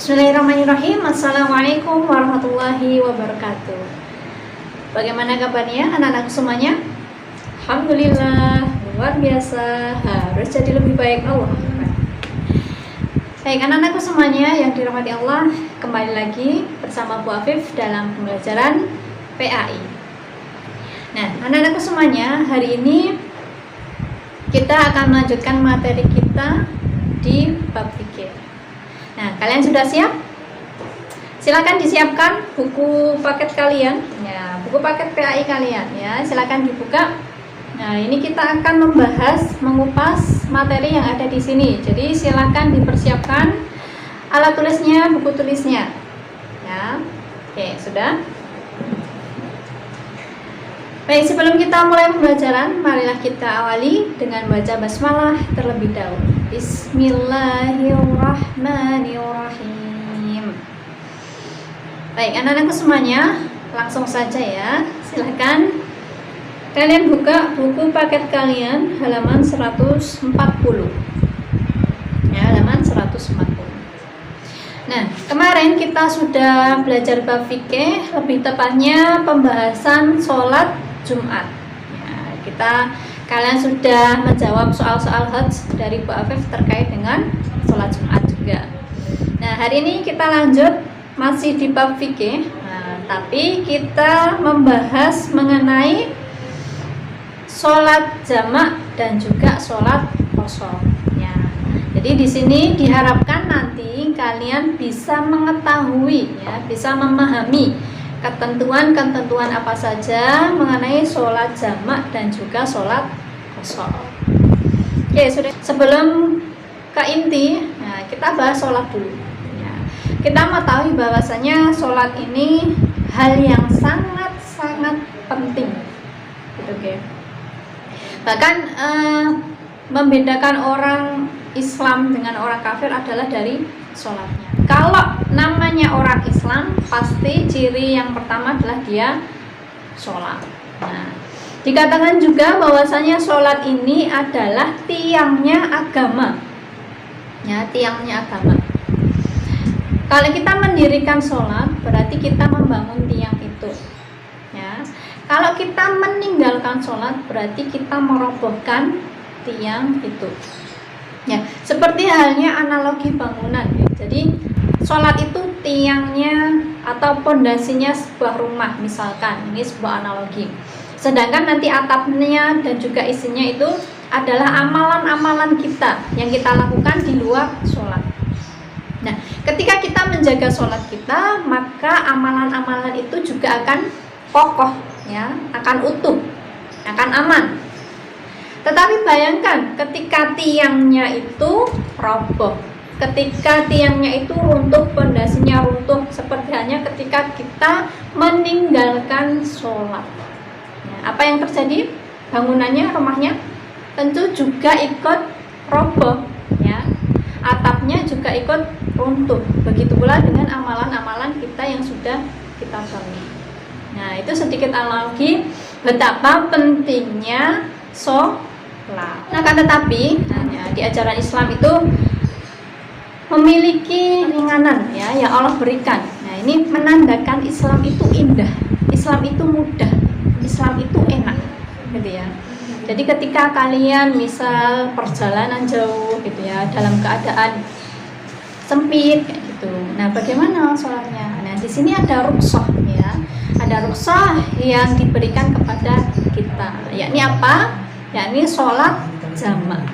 Bismillahirrahmanirrahim. Assalamualaikum warahmatullahi wabarakatuh. Bagaimana kabarnya anak-anakku semuanya? Alhamdulillah, luar biasa. Harus jadi lebih baik Allah. Baik anak-anakku semuanya yang dirahmati Allah, kembali lagi bersama Bu Afif dalam pembelajaran PAI. Nah, anak-anakku semuanya, hari ini kita akan melanjutkan materi kita di bab fikih. Nah, kalian sudah siap? Silakan disiapkan buku paket kalian, ya, buku paket PAI kalian, ya. Silakan dibuka. Nah, ini kita akan membahas, mengupas materi yang ada di sini. Jadi, silakan dipersiapkan alat tulisnya, buku tulisnya. Ya. Oke, sudah. Baik, sebelum kita mulai pembelajaran, marilah kita awali dengan baca basmalah terlebih dahulu. Bismillahirrahmanirrahim. Baik, anak-anakku semuanya, langsung saja ya. Silahkan kalian buka buku paket kalian halaman 140. Ya, halaman 140. Nah, kemarin kita sudah belajar bab fikih, lebih tepatnya pembahasan sholat Jumat. Ya, kalian sudah menjawab soal-soal HUTS dari Bu Afif terkait dengan sholat Jumat juga. Nah, hari ini kita lanjut masih di bab fikih, tapi kita membahas mengenai sholat jamak dan juga sholat qashar. Ya, jadi di sini diharapkan nanti kalian bisa mengetahui, ya, bisa memahami ketentuan-ketentuan apa saja mengenai sholat jamak dan juga sholat qashar. Oke, sudah. Sebelum ke inti, nah, kita bahas sholat dulu. Ya, kita mengetahui bahwasanya sholat ini hal yang sangat-sangat penting. Gitu, oke. Bahkan membedakan orang Islam dengan orang kafir adalah dari sholatnya. Kalau namanya orang Islam, pasti ciri yang pertama adalah dia sholat. Nah, dikatakan juga bahwasanya sholat ini adalah tiangnya agama. Ya, tiangnya agama. Kalau kita mendirikan sholat, berarti kita membangun tiang itu. Ya, kalau kita meninggalkan sholat, berarti kita merobohkan tiang itu. Ya, seperti halnya analogi bangunan. Ya. Jadi sholat itu tiangnya atau pondasinya sebuah rumah, misalkan ini sebuah analogi. Sedangkan nanti atapnya dan juga isinya itu adalah amalan-amalan kita yang kita lakukan di luar sholat. Nah, ketika kita menjaga sholat kita, maka amalan-amalan itu juga akan kokoh, ya, akan utuh, akan aman. Tetapi bayangkan ketika tiangnya itu roboh, ketika tiangnya itu runtuh, pondasinya runtuh, seperti halnya ketika kita meninggalkan sholat. Ya, apa yang terjadi? Bangunannya, rumahnya tentu juga ikut roboh, ya. Atapnya juga ikut runtuh. Begitu pula dengan amalan-amalan kita yang sudah kita bangun. Nah, itu sedikit analogi betapa pentingnya sholat. Nah, kan tetapi di ajaran Islam itu memiliki ringanan, ya, yang Allah berikan. Nah, ini menandakan Islam itu indah, Islam itu mudah, Islam itu enak, gitu ya. Jadi ketika kalian misal perjalanan jauh, gitu ya, dalam keadaan sempit, kayak gitu. Nah, bagaimana sholatnya? Nah, di sini ada rukhsah, ya, ada rukhsah yang diberikan kepada kita. Yakni apa? Yakni sholat jamak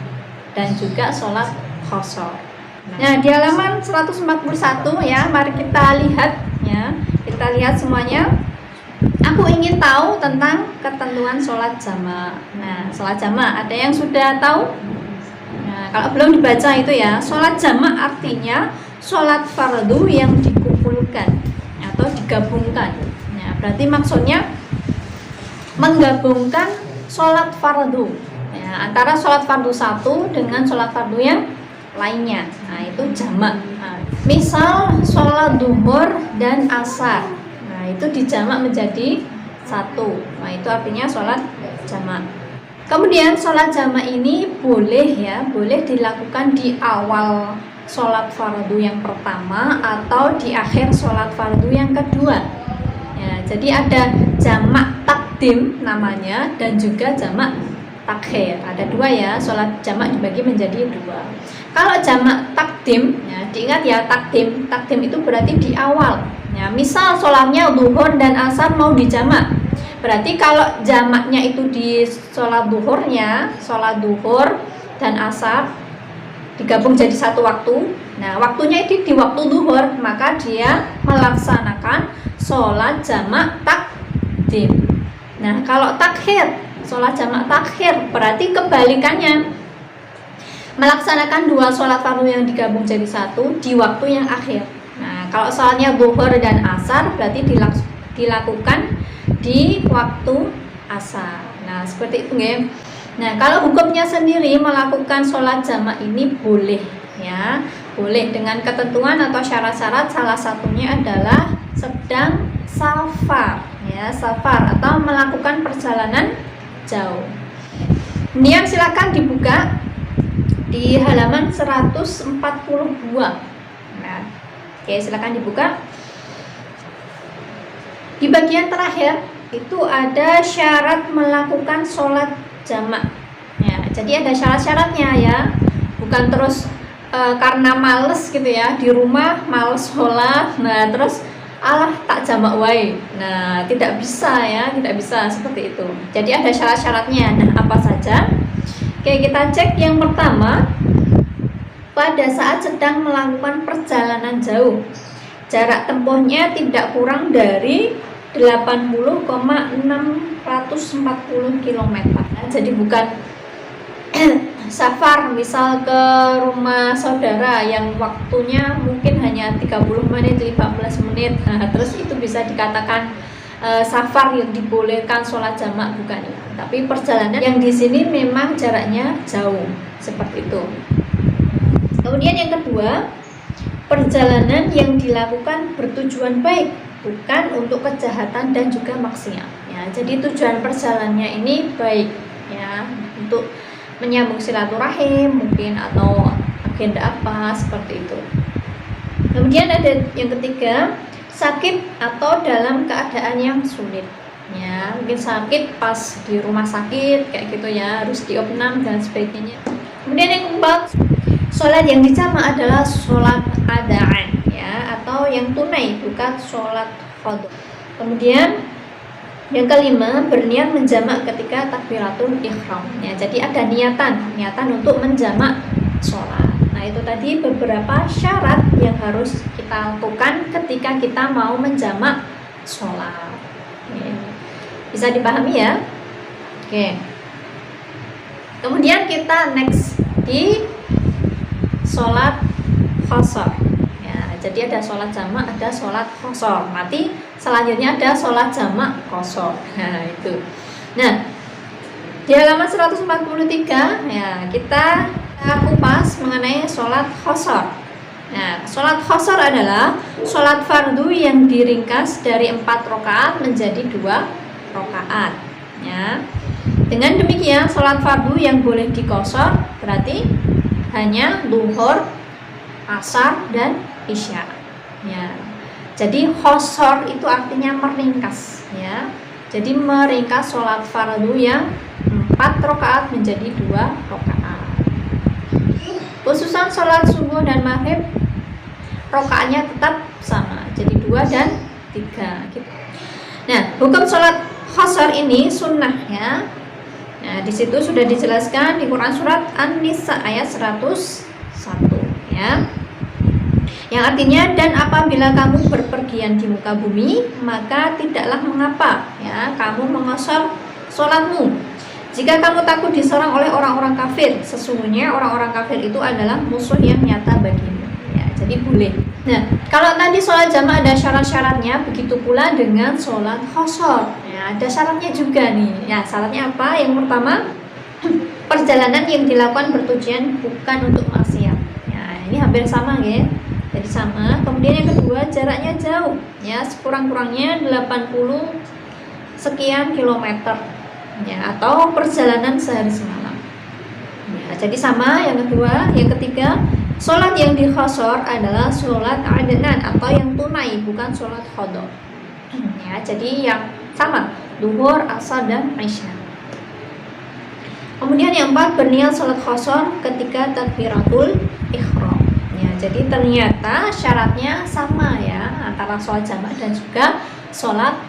dan juga sholat qashar. Nah, di halaman 141 ya, mari kita lihat, ya. Kita lihat semuanya. Aku ingin tahu tentang ketentuan sholat jamak. Nah, sholat jamak ada yang sudah tahu? Nah, kalau belum dibaca itu ya, sholat jamak artinya sholat fardu yang dikumpulkan atau digabungkan. Nah, berarti maksudnya menggabungkan sholat fardu, ya, antara sholat fardu satu dengan sholat fardu yang lainnya. Nah, itu jamak. Nah, misal sholat duhur dan asar, nah itu dijamak menjadi satu. Nah, itu artinya sholat jamak. Kemudian sholat jamak ini boleh, ya, boleh dilakukan di awal sholat fardu yang pertama atau di akhir sholat fardu yang kedua. Ya, jadi ada jamak takdim namanya dan juga jamak takhir. Ada dua ya, sholat jamak dibagi menjadi dua. Kalau jamak takdim, ya, diingat ya, takdim itu berarti di awal. Ya, misal sholatnya zuhur dan asar mau dijamak, berarti kalau jamaknya itu di sholat zuhurnya, sholat zuhur dan asar digabung jadi satu waktu. Nah, waktunya itu di waktu zuhur, maka dia melaksanakan sholat jamak takdim. Nah, kalau takhir, sholat jamak takhir berarti kebalikannya, melaksanakan dua sholat fardu yang digabung jadi satu di waktu yang akhir. Nah, kalau sholatnya zuhur dan asar berarti dilakukan di waktu asar. Nah, seperti itu ya. Nah, kalau hukumnya sendiri melakukan sholat jamak ini boleh ya, boleh dengan ketentuan atau syarat-syarat. Salah satunya adalah sedang safar ya, safar atau melakukan perjalanan jauh. Kemudian silakan dibuka di halaman 142. Nah, oke, silakan dibuka. Di bagian terakhir itu ada syarat melakukan sholat jamak. Ya, jadi ada syarat-syaratnya ya, bukan terus karena males gitu ya, di rumah males sholat, nah terus Allah tak jamak wae. Nah, tidak bisa ya, tidak bisa seperti itu. Jadi ada syarat-syaratnya. Nah, apa saja? Oke, kita cek yang pertama. Pada saat sedang melakukan perjalanan jauh, jarak tempuhnya tidak kurang dari 80,640 km. Nah, jadi bukan safar misal ke rumah saudara yang waktunya mungkin hanya 30 menit, 15 menit. Nah, terus itu bisa dikatakan safar yang dibolehkan sholat jamak, bukan ya. Tapi perjalanan yang di sini memang jaraknya jauh, seperti itu. Kemudian yang kedua, perjalanan yang dilakukan bertujuan baik, bukan untuk kejahatan dan juga maksiat. Ya, jadi tujuan perjalanannya ini baik, ya, untuk menyambung silaturahim mungkin atau agenda apa seperti itu. Kemudian ada yang ketiga, sakit atau dalam keadaan yang sulit. Ya, mungkin sakit pas di rumah sakit kayak gitu ya, harus diopnam dan sebagainya. Kemudian yang keempat, sholat yang dijamak adalah sholat adaan ya, atau yang tunai, bukan sholat qadha. Kemudian yang kelima, berniat menjamak ketika takbiratul ihram ya, jadi ada niatan untuk menjamak sholat. Nah, itu tadi beberapa syarat yang harus kita lakukan ketika kita mau menjamak sholat ya. Bisa dipahami ya? Oke, kemudian kita next di sholat qasar ya, jadi ada sholat jamak, ada sholat qasar. Nanti selanjutnya ada sholat jamak qasar. Nah, itu. Nah, di halaman 143 ya, kita kupas mengenai sholat qasar. Nah, sholat qasar adalah sholat fardu yang diringkas dari 4 rakaat menjadi 2 rakaat ya. Dengan demikian sholat fardu yang boleh diqasar berarti hanya zuhur, asar, dan isya ya. Jadi qasar itu artinya meringkas ya. Jadi meringkas sholat fardu yang 4 rakaat menjadi 2 rakaat. Khususan sholat subuh dan maghrib rakaatnya tetap sama, jadi 2 dan 3 gitu. Nah, hukum sholat qasar ini sunnah ya. Nah, di situ sudah dijelaskan di Quran surat An-Nisa ayat 101 ya. Yang artinya, dan apabila kamu berpergian di muka bumi, maka tidaklah mengapa ya kamu mengqasar sholatmu. Jika kamu takut diserang oleh orang-orang kafir, sesungguhnya orang-orang kafir itu adalah musuh yang nyata bagimu ya, jadi boleh. Nah, kalau tadi sholat jamak ada syarat-syaratnya, begitu pula dengan sholat qasar ya, ada syaratnya juga nih ya. Syaratnya apa? Yang pertama, perjalanan yang dilakukan bertujuan bukan untuk maksiat ya, ini hampir sama ya, jadi sama. Kemudian yang kedua, jaraknya jauh ya, sekurang-kurangnya 80 sekian kilometer ya, atau perjalanan sehari semalam ya, jadi sama. Yang kedua, yang ketiga, Sholat yang dikhosor adalah sholat adnan atau yang tunai, bukan sholat qadha. Ya, jadi yang sama, duhur, asar, dan isya. Kemudian yang 4, berniat sholat khosor ketika takbiratul ihram. Ya, jadi ternyata syaratnya sama ya antara sholat jamak dan juga sholat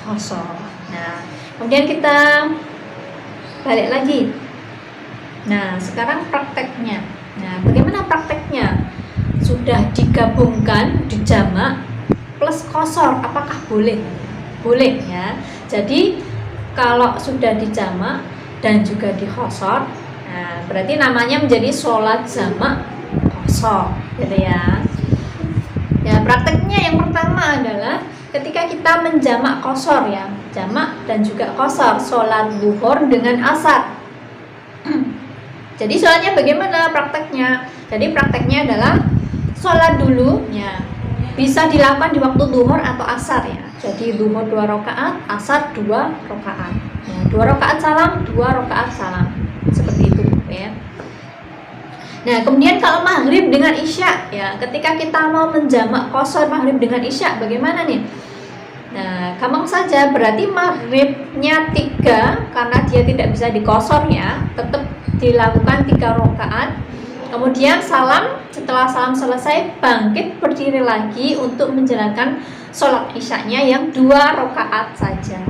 khosor. Nah, kemudian kita balik lagi. Nah, sekarang prakteknya. Nah, bagaimana prakteknya? Sudah digabungkan di jamak plus khosor, apakah boleh? Boleh ya. Jadi kalau sudah di jamak dan juga di khosor, nah berarti namanya menjadi sholat jamak khosor, gitu ya. Ya, prakteknya yang pertama adalah ketika kita menjamak khosor ya, jamak dan juga khosor, sholat zuhur dengan asar. Jadi sholatnya bagaimana prakteknya? Jadi prakteknya adalah sholat dulu ya, bisa dilakukan di waktu zuhur atau asar ya. Jadi zuhur 2 rakaat, asar 2 rakaat. Ya, 2 rakaat salam, 2 rakaat salam. Seperti itu ya. Nah, kemudian kalau maghrib dengan isya ya, ketika kita mau menjamak qashar maghrib dengan isya bagaimana nih? Nah, gampang saja, berarti maghribnya 3 karena dia tidak bisa diqashar ya, tetap dilakukan 3 rakaat. Kemudian salam, setelah salam selesai bangkit berdiri lagi untuk menjalankan sholat isyanya yang 2 rakaat saja.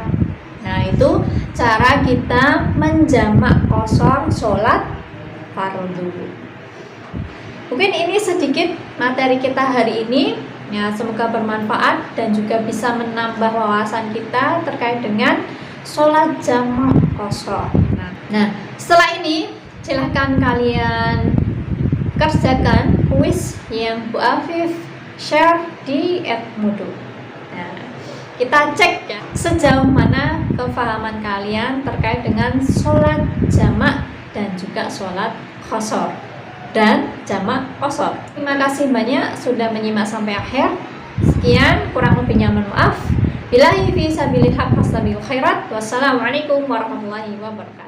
Nah, itu cara kita menjamak qashar sholat fardhu. Mungkin ini sedikit materi kita hari ini ya, semoga bermanfaat dan juga bisa menambah wawasan kita terkait dengan sholat jamak qashar. Nah, setelah ini silahkan kalian kerjakan kuis yang Bu Afif share di @modo. Nah, kita cek ya sejauh mana kefahaman kalian terkait dengan sholat jamak dan juga sholat qashar dan jamak qashar. Terima kasih banyak sudah menyimak sampai akhir. Sekian, kurang lebihnya mohon maaf. Billahi fi sabilillah fastabiqul khairat. Wassalamualaikum warahmatullahi wabarakatuh.